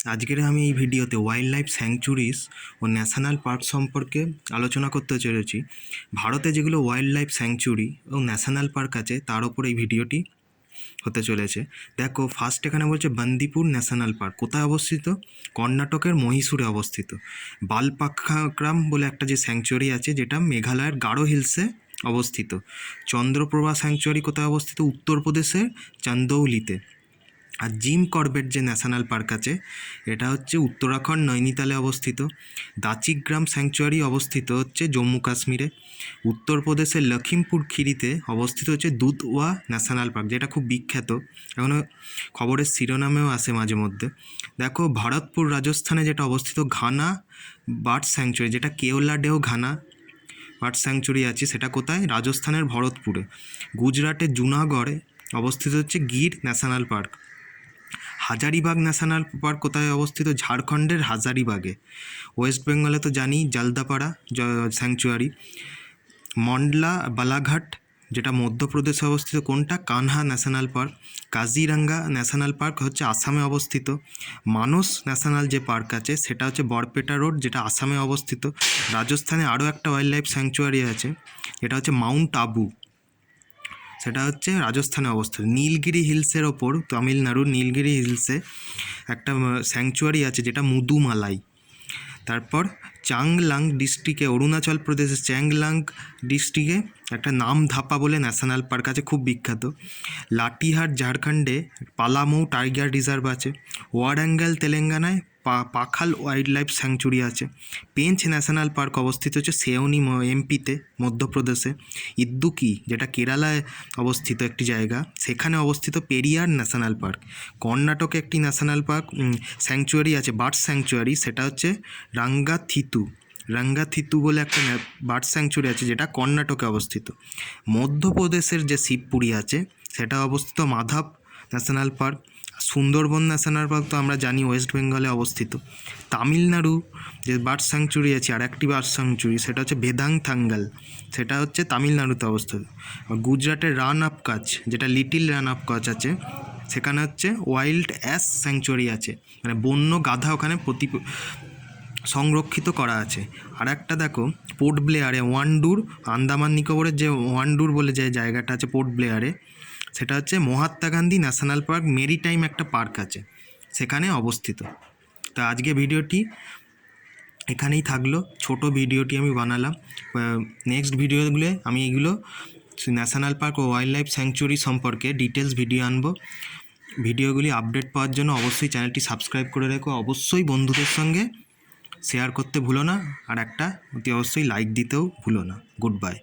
আজকের আমি এই ভিডিওতে ওয়াইল্ড লাইফ স্যাংচুরিজ ও ন্যাশনাল পার্ক সম্পর্কে আলোচনা করতে চলেছি। ভারতে যেগুলো ওয়াইল্ড লাইফ স্যাংচুরি ও ন্যাশনাল পার্ক আছে তার ওপর এই ভিডিওটি হতে চলেছে। দেখো, ফার্স্ট এখানে বলছে বান্দিপুর ন্যাশনাল পার্ক কোথায় অবস্থিত? কর্ণাটকের মহীশূরে অবস্থিত। বালপাক্রাম বলে একটা যে স্যাংচুরি আছে যেটা মেঘালয়ের গারো হিলসে অবস্থিত। চন্দ্রপ্রভা স্যাংচুরি কোথায় অবস্থিত? উত্তরপ্রদেশের চান্দৌলিতে। আর জিম করবেট যে ন্যাশনাল পার্ক আছে এটা হচ্ছে উত্তরাখণ্ড নৈনিতালে অবস্থিত। দাচিগ্রাম স্যাংচুয়ারি অবস্থিত হচ্ছে জম্মু কাশ্মীরে। উত্তরপ্রদেশের লখিমপুর খিরিতে অবস্থিত হচ্ছে দুধওয়া ন্যাশনাল পার্ক, যেটা খুব বিখ্যাত, এখনও খবরের শিরোনামেও আসে মাঝে মধ্যে। দেখো, ভরতপুর রাজস্থানে যেটা অবস্থিত ঘানা বার্ড স্যাংচুয়ারি, যেটা কেওলাডেও ঘানা বার্ড স্যাংচুরি আছে, সেটা কোথায়? রাজস্থানের ভরতপুরে। গুজরাটের জুনাগড়ে অবস্থিত হচ্ছে Gir national park. Hazaribagh national park কোথায় অবস্থিত? ঝাড়খণ্ডের হাজারিবাগে। ওয়েস্ট বেঙ্গলে তো জানি জালদাপাড়া স্যাংচুয়ারি। মন্ডলা বালাঘাট যেটা মধ্যপ্রদেশে অবস্থিত, কোনটা? Kanha national park. Kaziranga national park হচ্ছে আসামে অবস্থিত। মানস ন্যাশনাল যে পার্ক আছে সেটা হচ্ছে বরপেটা রোড, যেটা আসামে অবস্থিত। রাজস্থানে আরও একটা ওয়াইল্ড লাইফ স্যাংচুয়ারি আছে, এটা হচ্ছে মাউন্ট আবু, সেটা হচ্ছে রাজস্থানে অবস্থিত। নীলগিরি হিলসের ওপর তামিলনাড়ুর নীলগিরি হিলসে একটা স্যাংচুয়ারি আছে যেটা মুদুমালাই। তারপর চাংলাং ডিস্ট্রিক্টে, অরুণাচল প্রদেশের চ্যাংলাং ডিস্ট্রিক্টে একটা নামধাপা বলে ন্যাশনাল পার্ক আছে, খুব বিখ্যাত। লাটিহার ঝাড়খণ্ডে পালামৌ টাইগার রিজার্ভ আছে। ওয়ারাঙ্গল তেলেঙ্গানায় পাখাল ওয়াইল্ড লাইফ স্যাংচুরি আছে। পেঞ্চ ন্যাশনাল পার্ক অবস্থিত হচ্ছে সেওনি এমপিতে মধ্যপ্রদেশে। ইদ্দুকি যেটা কেরালায় অবস্থিত একটি জায়গা, সেখানে অবস্থিত পেরিয়ার ন্যাশনাল পার্ক। কর্ণাটকে একটি ন্যাশনাল পার্ক স্যাংচুয়ারি আছে, বার্ড স্যাংচুয়ারি, সেটা হচ্ছে রাঙ্গাথিতু বলে একটা বার্ড স্যাংচুরি আছে যেটা কর্ণাটকে অবস্থিত। মধ্যপ্রদেশের যে শিবপুরি আছে সেটা অবস্থিত Madhav national park. Sundarban national park তো আমরা জানি ওয়েস্ট বেঙ্গলে অবস্থিত। তামিলনাড়ু যে বার্ড স্যাংচুরি আছে, আর একটি বার্ড স্যাংচুরি, সেটা হচ্ছে বেদাংথাঙ্গাল, সেটা হচ্ছে তামিলনাড়ুতে অবস্থিত। গুজরাটের রান অফ কাচ, যেটা লিটিল রান অফ কাচ আছে, সেখানে হচ্ছে ওয়াইল্ড অ্যাস স্যাংচুরি আছে, মানে বন্য গাধা ওখানে সংরক্ষিত করা আছে। আর একটা দেখো, পোর্ট ব্লেয়ারে ওয়ান্ডুর, আন্দামান নিকোবরের যে ওয়ান্ডুর বলে যে জায়গাটা আছে পোর্ট ব্লেয়ারে, সেটা হচ্ছে Mahatma Gandhi national park, maritime একটা পার্ক আছে, সেখানে অবস্থিত। তো আজকে ভিডিওটি এখানেই থাকলো, ছোট ভিডিওটি আমি বানালাম। নেক্সট ভিডিওগুলো আমি এগুলো ন্যাশনাল পার্ক ও ওয়াইল্ড লাইফ স্যাংচুরি সম্পর্কে ডিটেলস ভিডিও আনবো। ভিডিওগুলি আপডেট পাওয়ার জন্য অবশ্যই চ্যানেলটি সাবস্ক্রাইব করে রেখো, অবশ্যই বন্ধুদের সঙ্গে শেয়ার করতে ভুলো না, আর একটা অতি অবশ্যই লাইক দিতেও ভুলো না। Good bye.